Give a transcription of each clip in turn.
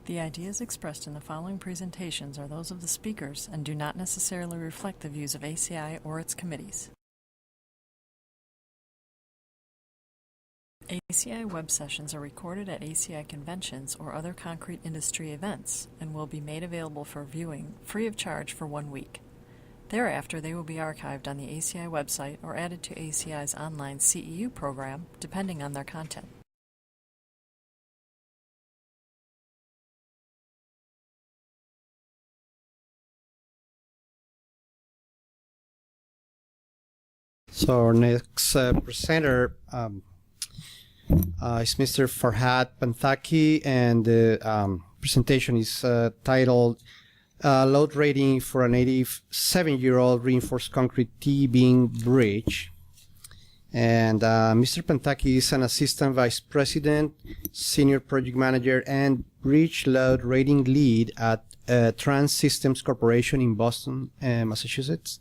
The ideas expressed in the following presentations are those of the speakers and do not necessarily reflect the views of ACI or its committees. ACI web sessions are recorded at ACI conventions or other concrete industry events and will be made available for viewing free of charge for 1 week. Thereafter, they will be archived on the ACI website or added to ACI's online CEU program, depending on their content. So our next presenter is Mr. Farhad Panthaki, and the presentation is titled Load Rating for an 87-year-old Reinforced Concrete T-Beam Bridge. And Mr. Panthaki is an Assistant Vice President, Senior Project Manager, and Bridge Load Rating Lead at TranSystems Corporation in Boston, Massachusetts.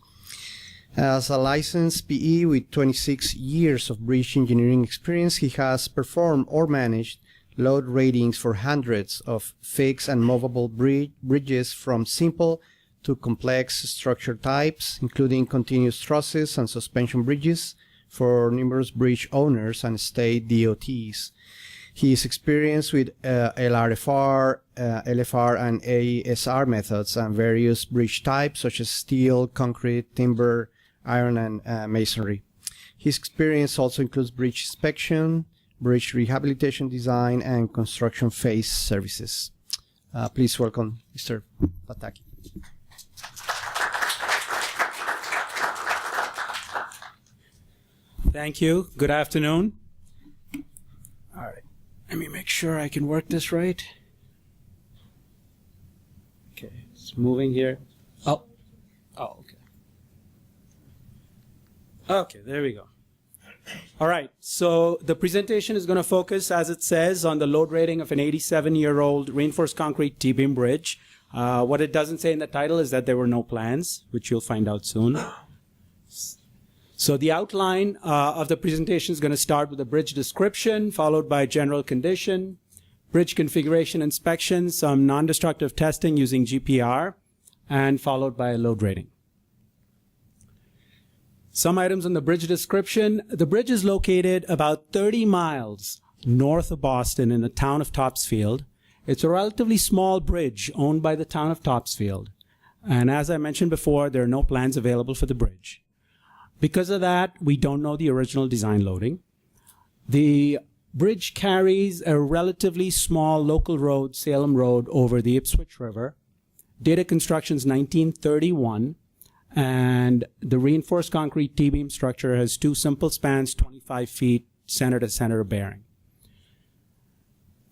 As a licensed PE with 26 years of bridge engineering experience, he has performed or managed load ratings for hundreds of fixed and movable bridges from simple to complex structure types, including continuous trusses and suspension bridges for numerous bridge owners and state DOTs. He is experienced with LRFR, LFR, and ASR methods and various bridge types such as steel, concrete, timber, iron, and masonry. His experience also includes bridge inspection, bridge rehabilitation design, and construction phase services. Please welcome Mr. Panthaki. Thank you. Good afternoon. All right. Let me make sure I can work this right. Okay, it's moving here. Oh, okay. Okay, there we go. All right, so the presentation is going to focus, as it says, on the load rating of an 87-year-old reinforced concrete T-beam bridge. What it doesn't say in the title is that there were no plans, which you'll find out soon. So the outline of the presentation is going to start with a bridge description, followed by general condition, bridge configuration inspection, some non-destructive testing using GPR, and followed by a load rating. Some items on the bridge description. The bridge is located about 30 miles north of Boston in the town of Topsfield. It's a relatively small bridge owned by the town of Topsfield. And as I mentioned before, there are no plans available for the bridge. Because of that, we don't know the original design loading. The bridge carries a relatively small local road, Salem Road, over the Ipswich River. Date of construction is 1931. And the reinforced concrete T-beam structure has two simple spans, 25 feet, center to center bearing.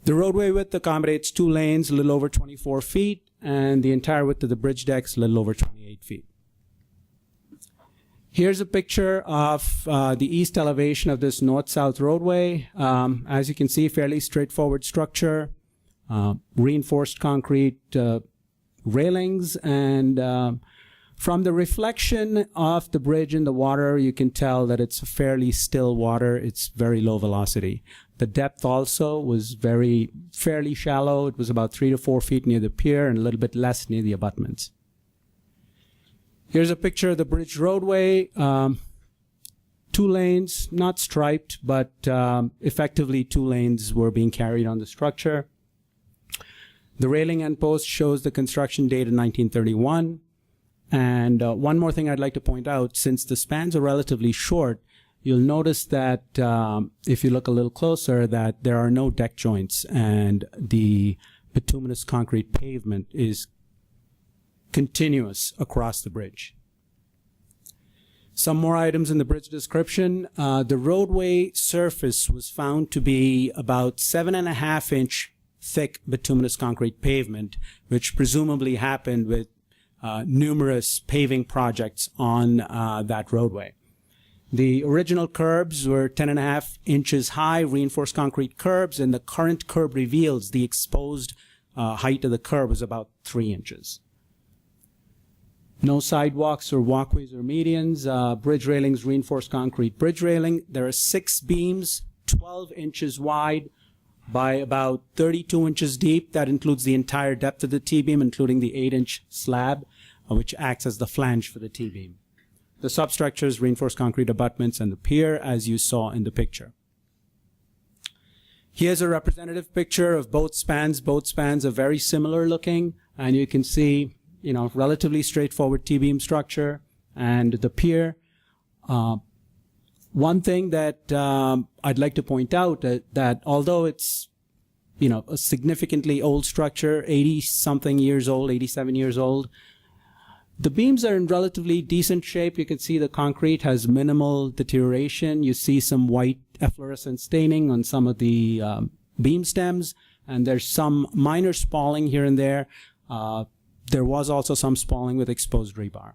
The roadway width accommodates 2 lanes, a little over 24 feet, and the entire width of the bridge deck is a little over 28 feet. Here's a picture of the east elevation of this north-south roadway. As you can see, fairly straightforward structure, reinforced concrete railings, and from the reflection of the bridge in the water, you can tell that it's fairly still water. It's very low velocity. The depth also was fairly shallow. It was about 3 to 4 feet near the pier and a little bit less near the abutments. Here's a picture of the bridge roadway. 2 lanes, not striped, but effectively 2 lanes were being carried on the structure. The railing end post shows the construction date of 1931. And one more thing I'd like to point out, since the spans are relatively short, you'll notice that if you look a little closer, that there are no deck joints, and the bituminous concrete pavement is continuous across the bridge. Some more items in the bridge description. The roadway surface was found to be about 7.5-inch thick bituminous concrete pavement, which presumably happened with numerous paving projects on that roadway. The original curbs were 10.5 inches high, reinforced concrete curbs, and the current curb reveals the exposed height of the curb was about 3 inches. No sidewalks or walkways or medians. Bridge railings, reinforced concrete bridge railing. There are 6 beams, 12 inches wide, by about 32 inches deep. That includes the entire depth of the T-beam, including the 8-inch slab, which acts as the flange for the T-beam. The substructures, reinforced concrete abutments, and the pier, as you saw in the picture. Here's a representative picture of both spans. Both spans are very similar looking, and you can see, relatively straightforward T-beam structure and the pier. One thing that I'd like to point out that although it's, a significantly old structure, 80-something years old, 87 years old, the beams are in relatively decent shape. You can see the concrete has minimal deterioration. You see some white efflorescent staining on some of the beam stems, and there's some minor spalling here and there. There was also some spalling with exposed rebar.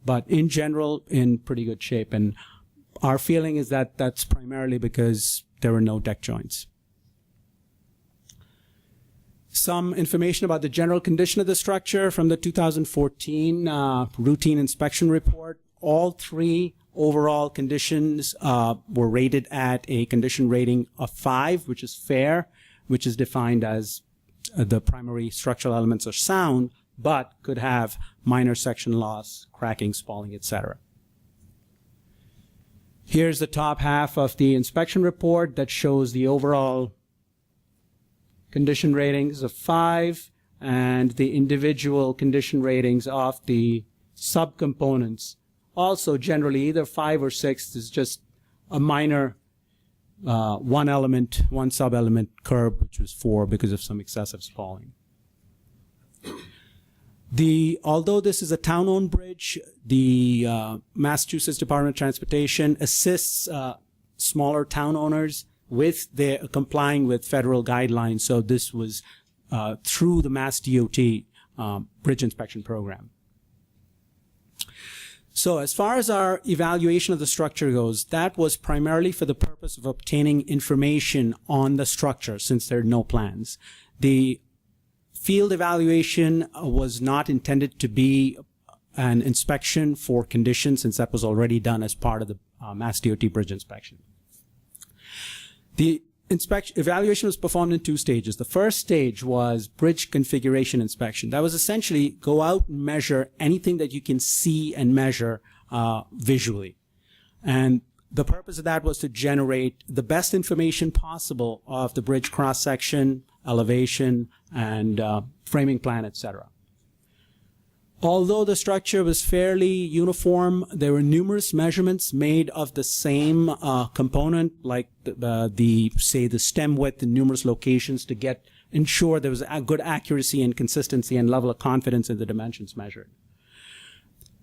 But in general, in pretty good shape. And our feeling is that that's primarily because there were no deck joints. Some information about the general condition of the structure from the 2014 routine inspection report. All three overall conditions were rated at a condition rating of 5, which is fair, which is defined as the primary structural elements are sound, but could have minor section loss, cracking, spalling, etc. Here's the top half of the inspection report that shows the overall condition ratings of 5 and the individual condition ratings of the subcomponents. Also, generally, either 5 or 6 is just a minor one sub-element curb, which was 4 because of some excessive spalling. Although this is a town-owned bridge, the Massachusetts Department of Transportation assists smaller town owners with their complying with federal guidelines. So this was through the Mass DOT bridge inspection program. So as far as our evaluation of the structure goes, that was primarily for the purpose of obtaining information on the structure, since there are no plans. The field evaluation was not intended to be an inspection for conditions, since that was already done as part of the Mass DOT bridge inspection. The evaluation was performed in 2 stages. The first stage was bridge configuration inspection. That was essentially go out and measure anything that you can see and measure visually. And the purpose of that was to generate the best information possible of the bridge cross-section, elevation, and framing plan, etc. Although the structure was fairly uniform, there were numerous measurements made of the same component, like say the stem width in numerous locations to ensure there was a good accuracy and consistency and level of confidence in the dimensions measured.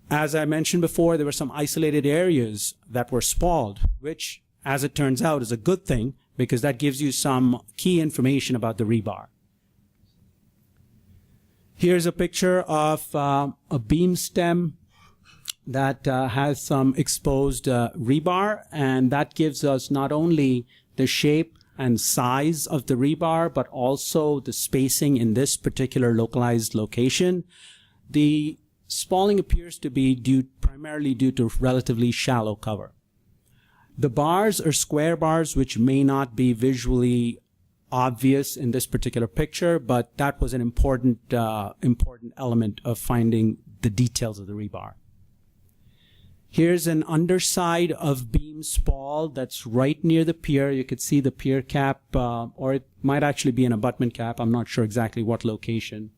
As I mentioned before, there were some isolated areas that were spalled, which, as it turns out, is a good thing because that gives you some key information about the rebar. Here's a picture of a beam stem that has some exposed rebar, and that gives us not only the shape and size of the rebar, but also the spacing in this particular localized location. The spalling appears to be primarily due to relatively shallow cover. The bars are square bars, which may not be visually obvious in this particular picture, but that was an important element of finding the details of the rebar. Here's an underside of beam spall that's right near the pier. You could see the pier cap, or it might actually be an abutment cap. I'm not sure exactly what location.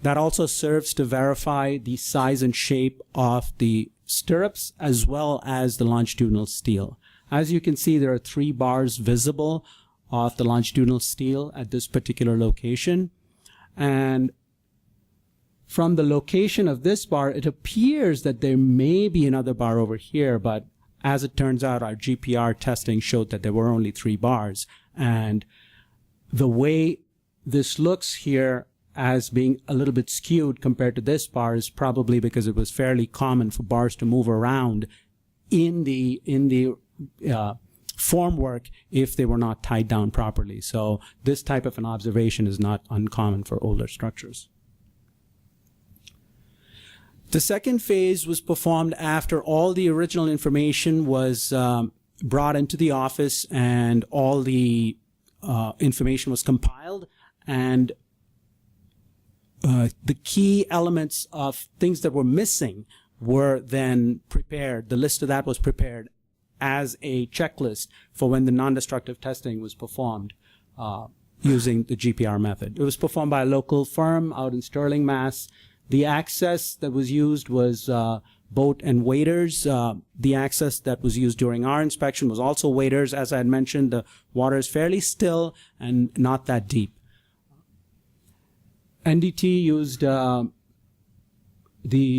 That also serves to verify the size and shape of the stirrups as well as the longitudinal steel. As you can see, there are 3 bars visible of the longitudinal steel at this particular location. And from the location of this bar, it appears that there may be another bar over here, but as it turns out, our GPR testing showed that there were only 3 bars. And the way this looks here as being a little bit skewed compared to this bar is probably because it was fairly common for bars to move around in the formwork if they were not tied down properly. So this type of an observation is not uncommon for older structures. The second phase was performed after all the original information was brought into the office and all the information was compiled, and the key elements of things that were missing were then prepared. The list of that was prepared as a checklist for when the non-destructive testing was performed using the GPR method. It was performed by a local firm out in Sterling, Mass. The access that was used was boat and waders. The access that was used during our inspection was also waders. As I had mentioned, the water is fairly still and not that deep. NDT used the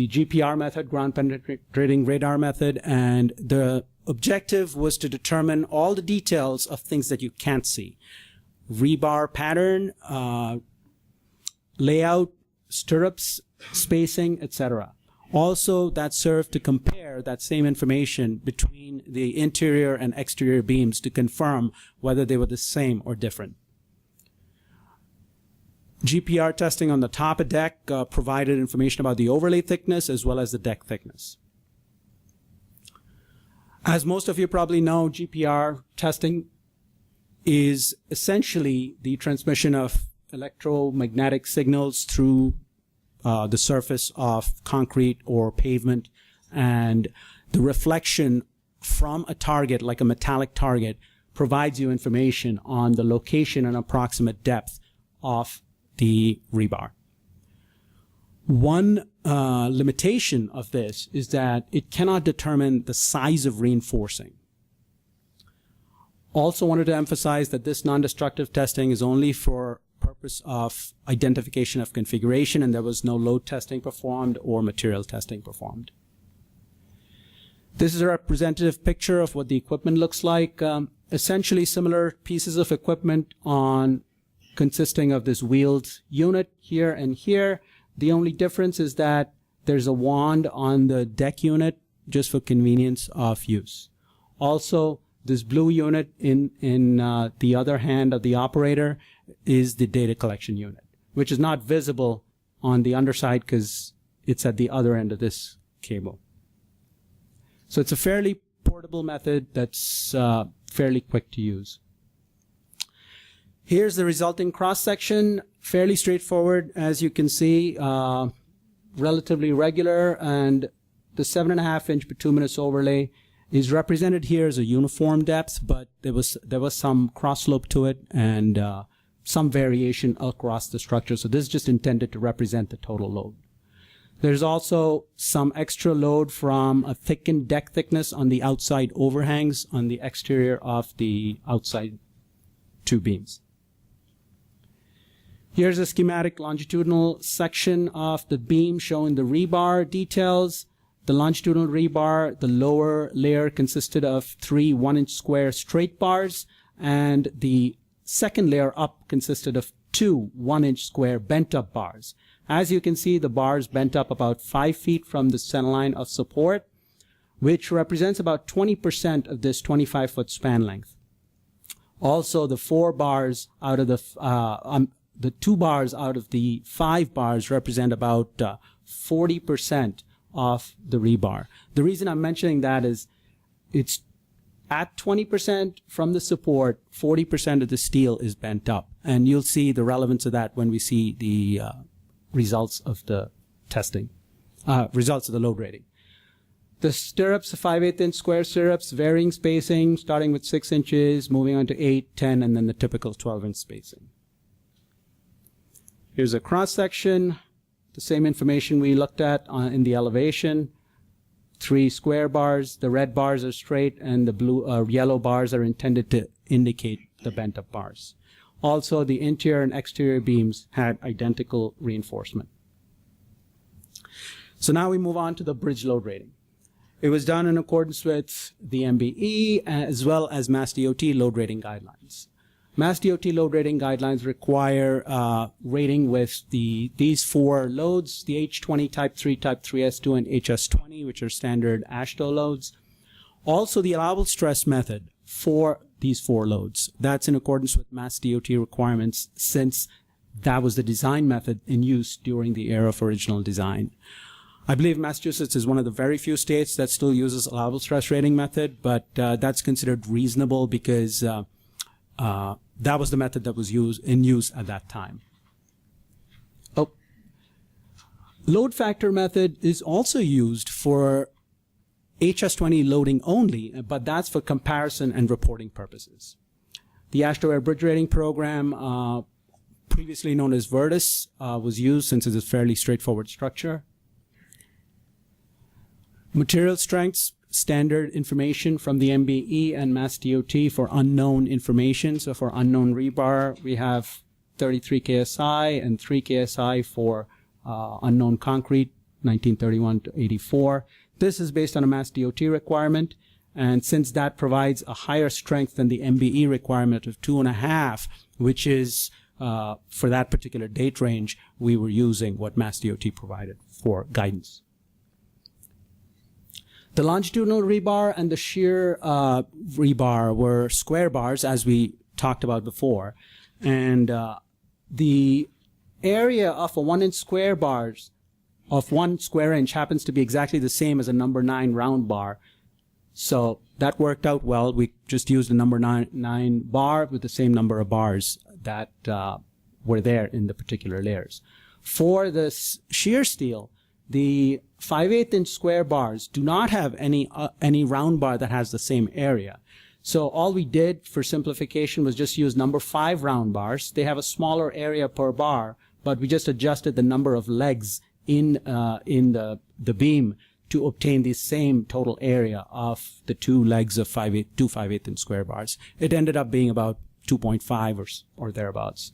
GPR method, ground penetrating radar method, and the objective was to determine all the details of things that you can't see. Rebar pattern, layout, stirrups, spacing, etc. Also, that served to compare that same information between the interior and exterior beams to confirm whether they were the same or different. GPR testing on the top of deck provided information about the overlay thickness as well as the deck thickness. As most of you probably know, GPR testing is essentially the transmission of electromagnetic signals through the surface of concrete or pavement, and the reflection from a target, like a metallic target, provides you information on the location and approximate depth of the rebar. One limitation of this is that it cannot determine the size of reinforcing. Also wanted to emphasize that this non-destructive testing is only for purpose of identification of configuration, and there was no load testing performed or material testing performed. This is a representative picture of what the equipment looks like. Essentially similar pieces of equipment consisting of this wheeled unit here and here. The only difference is that there's a wand on the deck unit just for convenience of use. Also, this blue unit in the other hand of the operator is the data collection unit, which is not visible on the underside because it's at the other end of this cable. So it's a fairly portable method that's fairly quick to use. Here's the resulting cross-section, fairly straightforward, as you can see, relatively regular, and the 7.5-inch bituminous overlay is represented here as a uniform depth, but there was some cross slope to it and some variation across the structure. So this is just intended to represent the total load. There's also some extra load from a thickened deck thickness on the outside overhangs on the exterior of the outside two beams. Here's a schematic longitudinal section of the beam showing the rebar details. The longitudinal rebar, the lower layer consisted of 3 1-inch square straight bars, and the second layer up consisted of 2 1-inch square bent up bars. As you can see, the bars bent up about 5 feet from the center line of support, which represents about 20% of this 25-foot span length. Also, the 4 bars out of the 2 bars out of the 5 bars represent about 40% of the rebar. The reason I'm mentioning that is it's at 20% from the support, 40% of the steel is bent up. And you'll see the relevance of that when we see the results of the testing, results of the load rating. The stirrups, 5/8-inch square stirrups, varying spacing, starting with 6 inches, moving on to 8, 10, and then the typical 12-inch spacing. Here's a cross-section, the same information we looked at in the elevation. 3 square bars, the red bars are straight, and the yellow bars are intended to indicate the bent-up bars. Also, the interior and exterior beams had identical reinforcement. So now we move on to the bridge load rating. It was done in accordance with the MBE as well as Mass DOT load rating guidelines. Mass DOT load rating guidelines require rating with these 4 loads, the H20 Type 3, Type 3S2, and HS20, which are standard AASHTO loads. Also, the allowable stress method for these 4 loads. That's in accordance with Mass DOT requirements, since that was the design method in use during the era of original design. I believe Massachusetts is one of the very few states that still uses allowable stress rating method, but that's considered reasonable because that was the method that was in use at that time. Oh, load factor method is also used for HS20 loading only, but that's for comparison and reporting purposes. The AASHTO Bridge Rating Program, previously known as Vertus, was used since it's a fairly straightforward structure. Material strengths, standard information from the MBE and MassDOT for unknown information. So for unknown rebar, we have 33 KSI and 3 KSI for unknown concrete, 1931 to 84. This is based on a MassDOT requirement, and since that provides a higher strength than the MBE requirement of 2.5, which is for that particular date range, we were using what MassDOT provided for guidance. The longitudinal rebar and the shear rebar were square bars, as we talked about before, and the area of a 1-inch square bars of 1 square inch happens to be exactly the same as a number 9 round bar. So that worked out well. We just used the number 9 bar with the same number of bars that were there in the particular layers. For the shear steel, the 5/8 inch square bars do not have any round bar that has the same area. So all we did for simplification was just use number 5 round bars. They have a smaller area per bar, but we just adjusted the number of legs in the beam to obtain the same total area of the 2 legs of 5/8 inch square bars. It ended up being about 2.5 or thereabouts.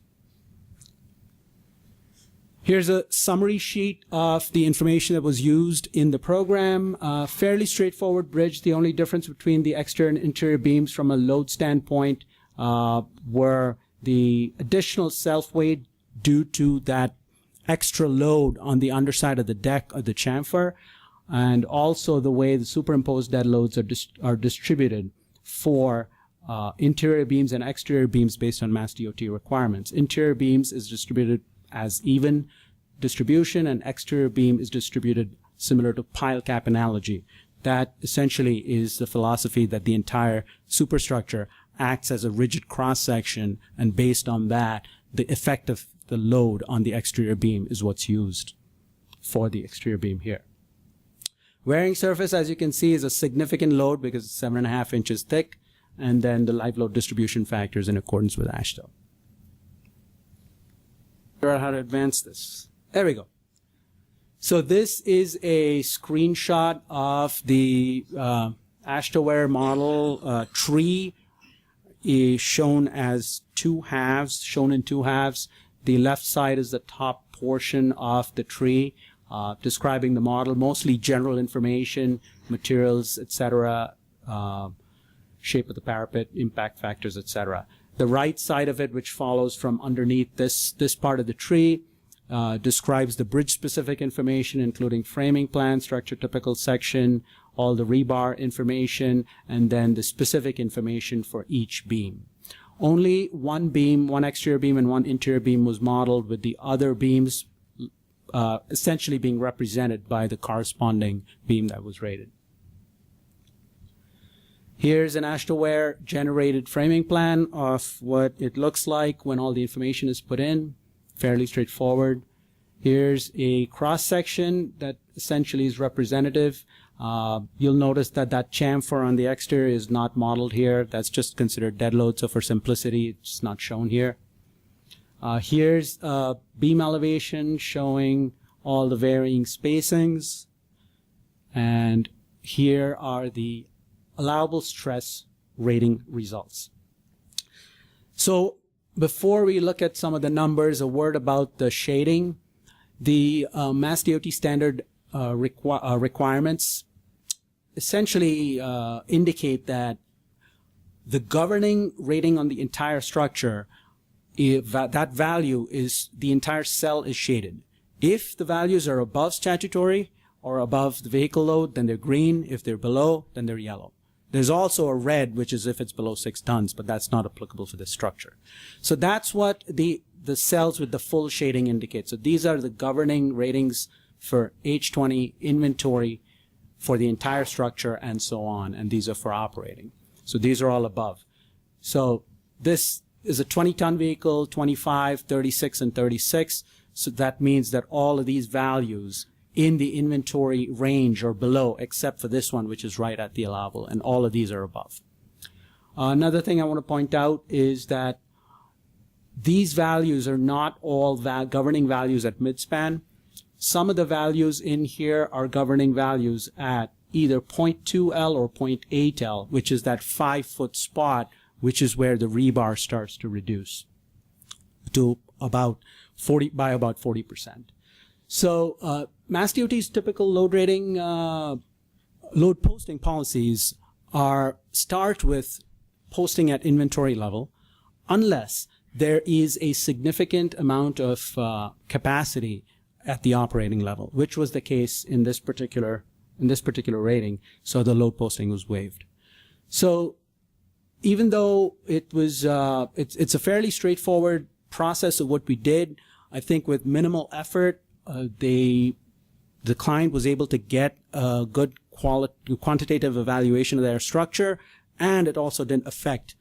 Here's a summary sheet of the information that was used in the program. Fairly straightforward bridge. The only difference between the exterior and interior beams from a load standpoint were the additional self-weight due to that extra load on the underside of the deck of the chamfer, and also the way the superimposed dead loads are distributed for interior beams and exterior beams based on MassDOT requirements. Interior beams is distributed as even distribution, and exterior beam is distributed similar to pile cap analogy. That essentially is the philosophy that the entire superstructure acts as a rigid cross-section, and based on that, the effect of the load on the exterior beam is what's used for the exterior beam here. Wearing surface, as you can see, is a significant load because it's 7.5 inches thick, and then the live load distribution factors in accordance with AASHTO. Figure out how to advance this. There we go. So this is a screenshot of the AASHTO model tree is shown as shown in two halves. The left side is the top portion of the tree, describing the model, mostly general information, materials, etc., shape of the parapet, impact factors, etc. The right side of it, which follows from underneath this part of the tree, describes the bridge-specific information, including framing plan, structure typical section, all the rebar information, and then the specific information for each beam. Only one beam, one exterior beam and one interior beam was modeled, with the other beams essentially being represented by the corresponding beam that was rated. Here's an AASHTO generated framing plan of what it looks like when all the information is put in. Fairly straightforward. Here's a cross-section that essentially is representative. You'll notice that chamfer on the exterior is not modeled here. That's just considered dead load, so for simplicity, it's not shown here. Here's a beam elevation showing all the varying spacings. And here are the allowable stress rating results. So before we look at some of the numbers, a word about the shading. The MassDOT standard requirements essentially indicate that the governing rating on the entire structure, if that value is, the entire cell is shaded. If the values are above statutory or above the vehicle load, then they're green. If they're below, then they're yellow. There's also a red, which is if it's below 6 tons, but that's not applicable for this structure. So that's what the cells with the full shading indicate. So these are the governing ratings for H20 inventory for the entire structure and so on, and these are for operating. So these are all above. So this is a 20-ton vehicle, 25, 36, and 36. So that means that all of these values in the inventory range are below, except for this one, which is right at the allowable, and all of these are above. Another thing I want to point out is that these values are not all governing values at midspan. Some of the values in here are governing values at either 0.2L or 0.8L, which is that 5-foot spot, which is where the rebar starts to reduce to about 40%. So Mass DOT's typical load rating, load posting policies start with posting at inventory level, unless there is a significant amount of capacity at the operating level, which was the case in this particular rating. So the load posting was waived. So even though it was, it's a fairly straightforward process of what we did, I think with minimal effort, the client was able to get a good quantitative evaluation of their structure, and it also didn't affect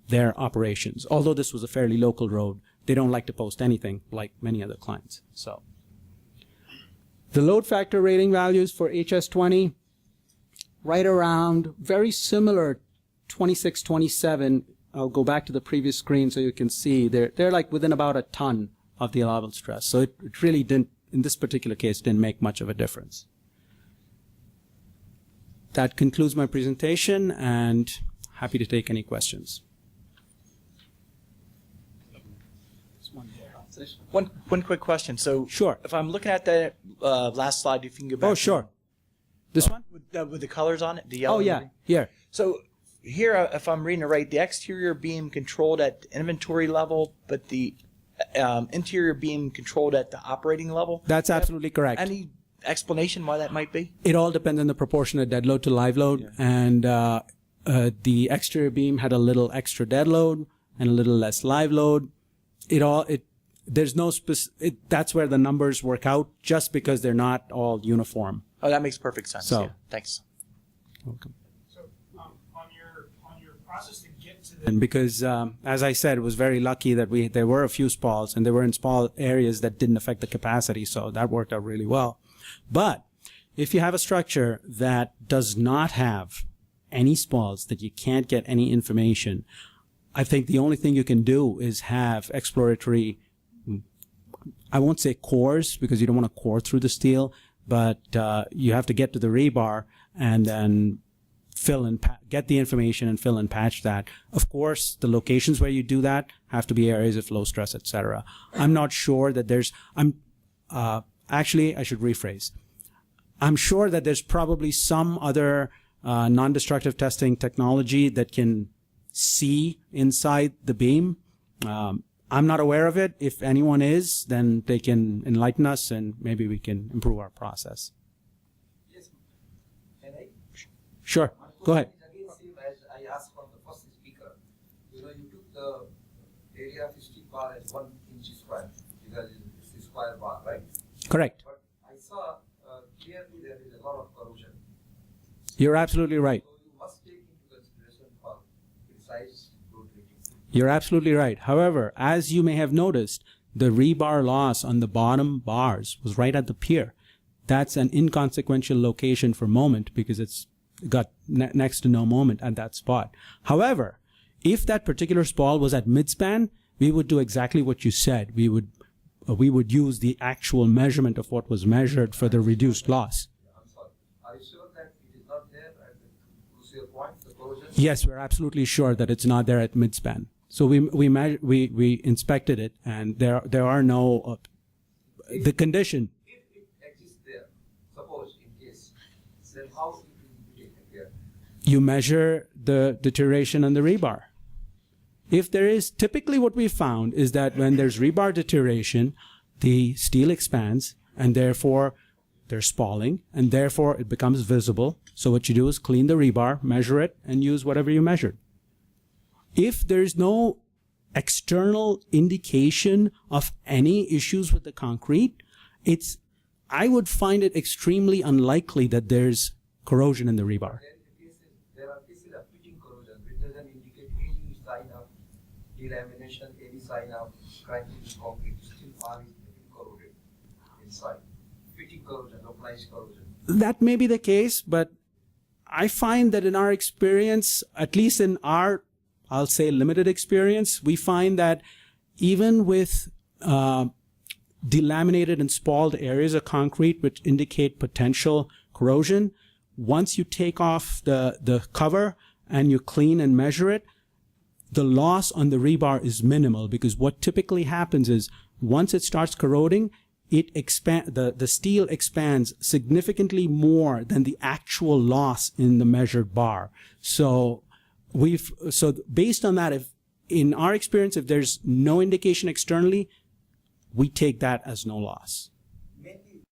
their operations. Although this was a fairly local road, they don't like to post anything like many other clients. So the load factor rating values for HS20, right around, very similar, 26, 27. I'll go back to the previous screen so you can see they're like within about a ton of the allowable stress. So it really didn't, in this particular case, didn't make much of a difference. That concludes my presentation, and happy to take any questions. One quick question. So Sure. if I'm looking at the last slide, if you can go back. Oh, sure. This one? With the colors on it, the yellow. Oh, yeah. Here. So here, if I'm reading it right, the exterior beam controlled at inventory level, but the interior beam controlled at the operating level. That's absolutely correct. Any explanation why that might be? It all depends on the proportion of dead load to live load, and the exterior beam had a little extra dead load and a little less live load. There's no that's where the numbers work out, just because they're not all uniform. Oh, that makes perfect sense. So, yeah. Thanks. Welcome. So on your process to get to the And because, as I said, it was very lucky that there were a few spalls, and they were in spall areas that didn't affect the capacity, so that worked out really well. But if you have a structure that does not have any spalls, that you can't get any information, I think the only thing you can do is have exploratory, I won't say cores, because you don't want to core through the steel, but you have to get to the rebar and then get the information and fill and patch that. Of course, the locations where you do that have to be areas of low stress, etc. I'm not sure that actually, I should rephrase. I'm sure that there's probably some other non-destructive testing technology that can see inside the beam. I'm not aware of it. If anyone is, then they can enlighten us, and maybe we can improve our process. Yes. Can I? Sure. Go ahead. Again, same as I asked from the first speaker. You took the area of steel bar as 1 inch square, because it's a square bar, right? Correct. But I saw clearly there is a lot of corrosion. You're absolutely right. So you must take into consideration for precise load rating. You're absolutely right. However, as you may have noticed, the rebar loss on the bottom bars was right at the pier. That's an inconsequential location for moment, because it's got next to no moment at that spot. However, if that particular spall was at midspan, we would do exactly what you said. We would use the actual measurement of what was measured for the reduced loss. I'm sorry. Are you sure that it is not there at the crucial point, the corrosion? Yes, we're absolutely sure that it's not there at midspan. So we inspected it, and there are no the condition. If it exists there, suppose in case, then how it will be taken care? You measure the deterioration on the rebar. If there is, typically what we found is that when there's rebar deterioration, the steel expands, and therefore there's spalling, and therefore it becomes visible. So what you do is clean the rebar, measure it, and use whatever you measured. If there's no external indication of any issues with the concrete, I would find it extremely unlikely that there's corrosion in the rebar. There are cases of pitting corrosion, which doesn't indicate any sign of delamination, any sign of cracking in concrete, still bar is getting corroded inside. Fitting corrosion, localized corrosion. That may be the case, but I find that in our experience, at least in our, I'll say, limited experience, we find that even with delaminated and spalled areas of concrete which indicate potential corrosion, once you take off the cover and you clean and measure it, the loss on the rebar is minimal, because what typically happens is once it starts corroding, the steel expands significantly more than the actual loss in the measured bar. So based on that, if in our experience, if there's no indication externally, we take that as no loss.